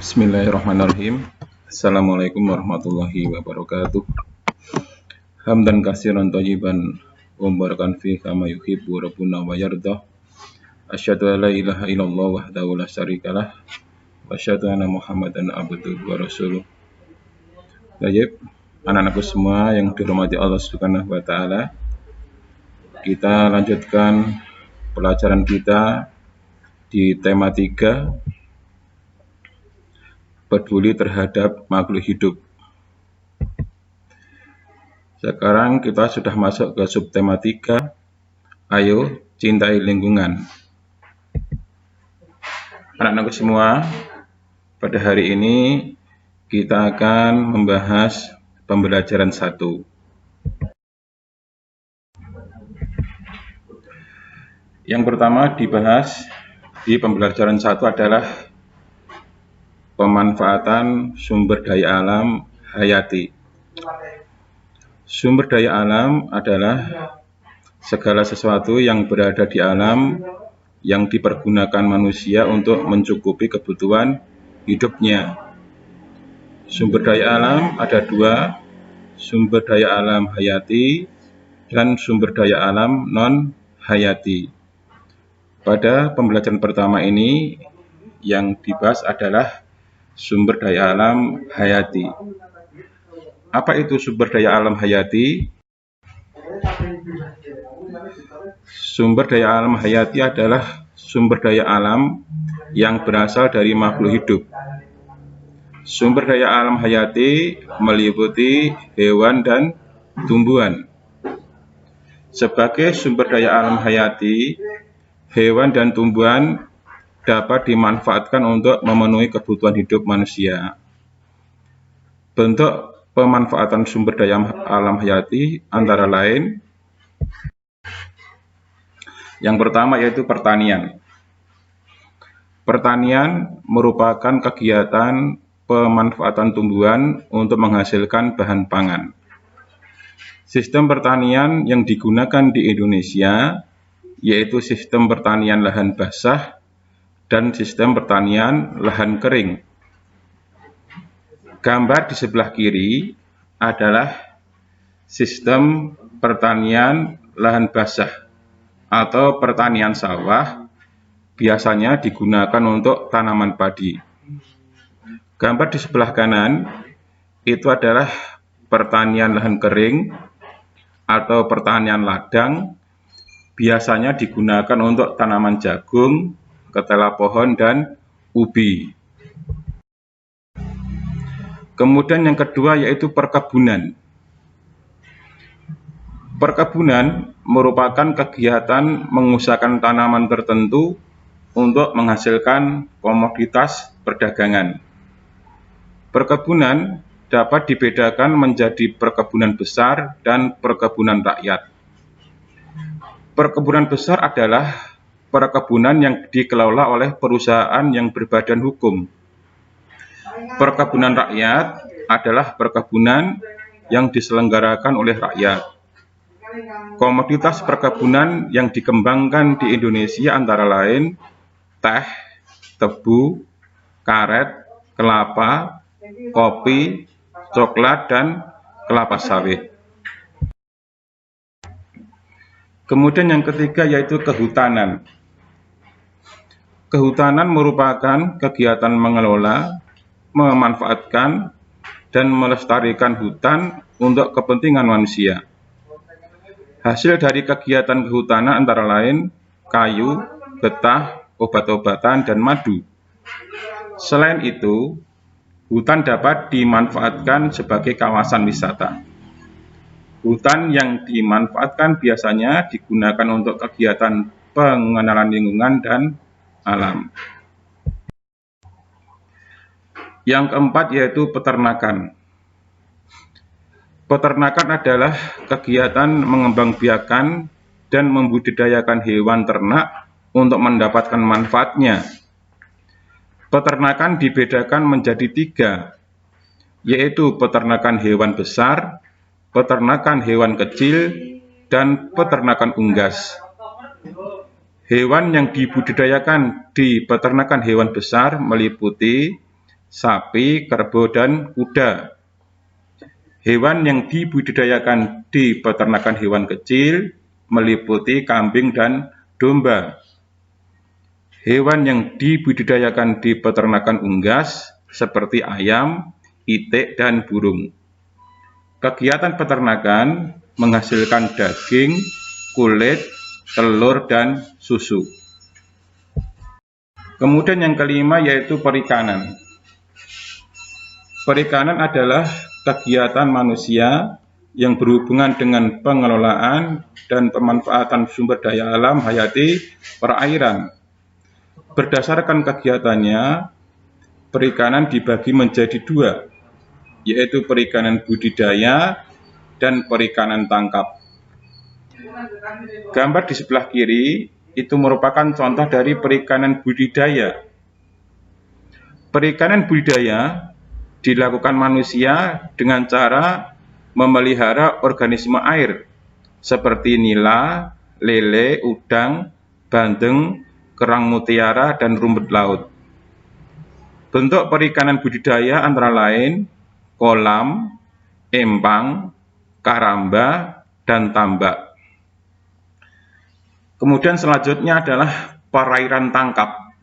Bismillahirrahmanirrahim. Assalamualaikum warahmatullahi wabarakatuh. Hamdan katsiran thayyiban wa barakan fi kama yuhibbu rabbuna wa yardah. Asyhadu an la ilaha illallah wahdahu la syarikalah wa asyhadu anna Muhammadan abduhu wa rasuluh. Baik, anak-anakku semua yang dirahmati Allah Subhanahu wa taala. Kita lanjutkan pelajaran kita di tema 3, peduli terhadap makhluk hidup. Sekarang kita sudah masuk ke subtema 3, ayo cintai lingkungan. Anak-anakku semua, pada hari ini kita akan membahas pembelajaran 1. Yang pertama dibahas di pembelajaran 1 adalah pemanfaatan sumber daya alam hayati. Sumber daya alam adalah segala sesuatu yang berada di alam yang dipergunakan manusia untuk mencukupi kebutuhan hidupnya. Sumber daya alam ada 2, sumber daya alam hayati dan sumber daya alam non-hayati. Pada pembelajaran pertama ini yang dibahas adalah sumber daya alam hayati. Apa itu sumber daya alam hayati? Sumber daya alam hayati adalah sumber daya alam yang berasal dari makhluk hidup. Sumber daya alam hayati meliputi hewan dan tumbuhan. Sebagai sumber daya alam hayati, hewan dan tumbuhan dapat dimanfaatkan untuk memenuhi kebutuhan hidup manusia. Bentuk pemanfaatan sumber daya alam hayati antara lain, yang pertama yaitu pertanian. Pertanian merupakan kegiatan pemanfaatan tumbuhan untuk menghasilkan bahan pangan. Sistem pertanian yang digunakan di Indonesia yaitu sistem pertanian lahan basah dan sistem pertanian lahan kering. Gambar di sebelah kiri adalah sistem pertanian lahan basah atau pertanian sawah, biasanya digunakan untuk tanaman padi. Gambar di sebelah kanan itu adalah pertanian lahan kering atau pertanian ladang, biasanya digunakan untuk tanaman jagung, ketela pohon, dan ubi. Kemudian yang kedua yaitu perkebunan. Perkebunan merupakan kegiatan mengusahakan tanaman tertentu untuk menghasilkan komoditas perdagangan. Perkebunan dapat dibedakan menjadi perkebunan besar dan perkebunan rakyat. Perkebunan besar adalah perkebunan yang dikelola oleh perusahaan yang berbadan hukum. Perkebunan rakyat adalah perkebunan yang diselenggarakan oleh rakyat. Komoditas perkebunan yang dikembangkan di Indonesia antara lain teh, tebu, karet, kelapa, kopi, coklat, dan kelapa sawit. Kemudian yang ketiga yaitu kehutanan. Kehutanan merupakan kegiatan mengelola, memanfaatkan, dan melestarikan hutan untuk kepentingan manusia. Hasil dari kegiatan kehutanan antara lain kayu, getah, obat-obatan, dan madu. Selain itu, hutan dapat dimanfaatkan sebagai kawasan wisata. Hutan yang dimanfaatkan biasanya digunakan untuk kegiatan pengenalan lingkungan dan alam. Yang keempat yaitu peternakan. Peternakan adalah kegiatan mengembangbiakan dan membudidayakan hewan ternak untuk mendapatkan manfaatnya. Peternakan dibedakan menjadi 3, yaitu peternakan hewan besar, peternakan hewan kecil, dan peternakan unggas. Hewan yang dibudidayakan di peternakan hewan besar meliputi sapi, kerbau, dan kuda. Hewan yang dibudidayakan di peternakan hewan kecil meliputi kambing dan domba. Hewan yang dibudidayakan di peternakan unggas seperti ayam, itik, dan burung. Kegiatan peternakan menghasilkan daging, kulit, telur, dan susu. Kemudian yang kelima yaitu perikanan. Perikanan adalah kegiatan manusia yang berhubungan dengan pengelolaan dan pemanfaatan sumber daya alam hayati perairan. Berdasarkan kegiatannya, perikanan dibagi menjadi dua, yaitu perikanan budidaya dan perikanan tangkap. Gambar di sebelah kiri itu merupakan contoh dari perikanan budidaya. Perikanan budidaya dilakukan manusia dengan cara memelihara organisme air seperti nila, lele, udang, bandeng, kerang mutiara, dan rumput laut. Bentuk perikanan budidaya antara lain kolam, empang, karamba, dan tambak. Kemudian selanjutnya adalah perairan tangkap,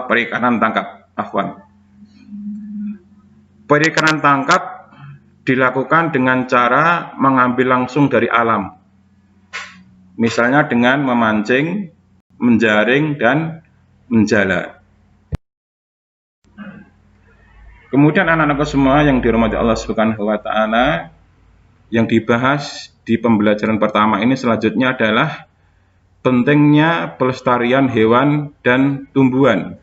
perikanan tangkap. Perikanan tangkap dilakukan dengan cara mengambil langsung dari alam, misalnya dengan memancing, menjaring, dan menjala. Kemudian anak-anakku semua yang dirahmati Allah Subhanahu wa Ta'ala, yang dibahas di pembelajaran pertama ini selanjutnya adalah pentingnya pelestarian hewan dan tumbuhan.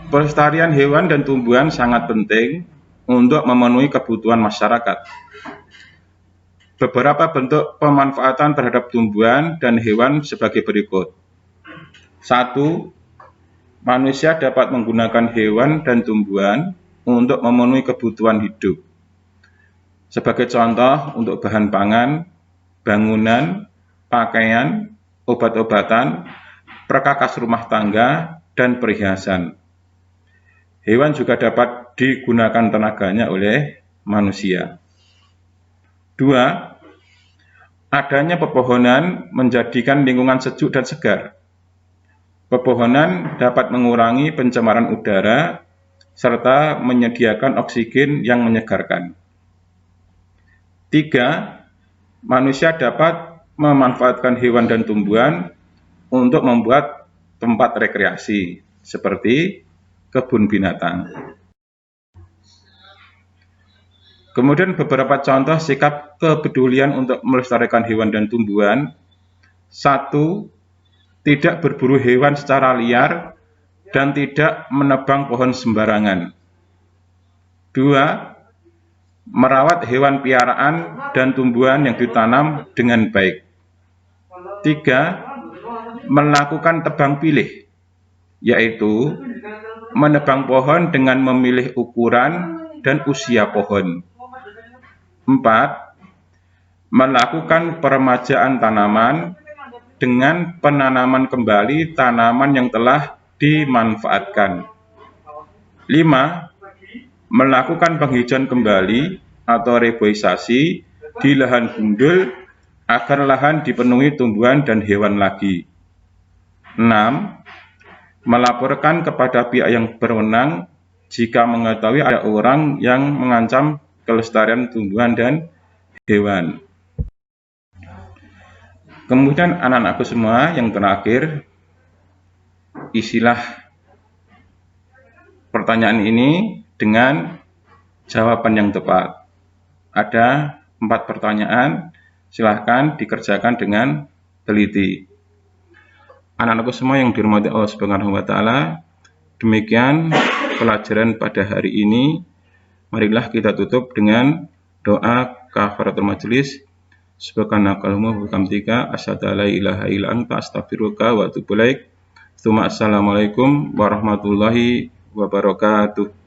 Pelestarian hewan dan tumbuhan sangat penting untuk memenuhi kebutuhan masyarakat. Beberapa bentuk pemanfaatan terhadap tumbuhan dan hewan sebagai berikut. 1. Manusia dapat menggunakan hewan dan tumbuhan untuk memenuhi kebutuhan hidup. Sebagai contoh, untuk bahan pangan, bangunan, pakaian, obat-obatan, perkakas rumah tangga, dan perhiasan. Hewan juga dapat digunakan tenaganya oleh manusia. 2. Adanya pepohonan menjadikan lingkungan sejuk dan segar. Pepohonan dapat mengurangi pencemaran udara serta menyediakan oksigen yang menyegarkan. 3. Manusia dapat memanfaatkan hewan dan tumbuhan untuk membuat tempat rekreasi seperti kebun binatang. Kemudian beberapa contoh sikap kepedulian untuk melestarikan hewan dan tumbuhan. 1. Tidak berburu hewan secara liar dan tidak menebang pohon sembarangan. 2. Merawat hewan piaraan dan tumbuhan yang ditanam dengan baik. 3. Melakukan tebang pilih, yaitu menebang pohon dengan memilih ukuran dan usia pohon. 4. Melakukan peremajaan tanaman dengan penanaman kembali tanaman yang telah dimanfaatkan. 5. Melakukan penghijauan kembali atau reboisasi di lahan gundul agar lahan dipenuhi tumbuhan dan hewan lagi. 6. Melaporkan kepada pihak yang berwenang jika mengetahui ada orang yang mengancam kelestarian tumbuhan dan hewan. Kemudian anak-anakku semua yang terakhir, isilah pertanyaan ini dengan jawaban yang tepat. Ada 4 pertanyaan, silahkan dikerjakan dengan teliti. Anak-anakku semua yang dirahmati Allah Subhanahu wa Ta'ala, demikian pelajaran pada hari ini. Marilah kita tutup dengan doa kafaratul majelis. Subhanakallahumma wa bihamdika asyhadu an la ilaha illa anta astaghfiruka wa atubu ilaik. Assalamualaikum warahmatullahi wabarakatuh.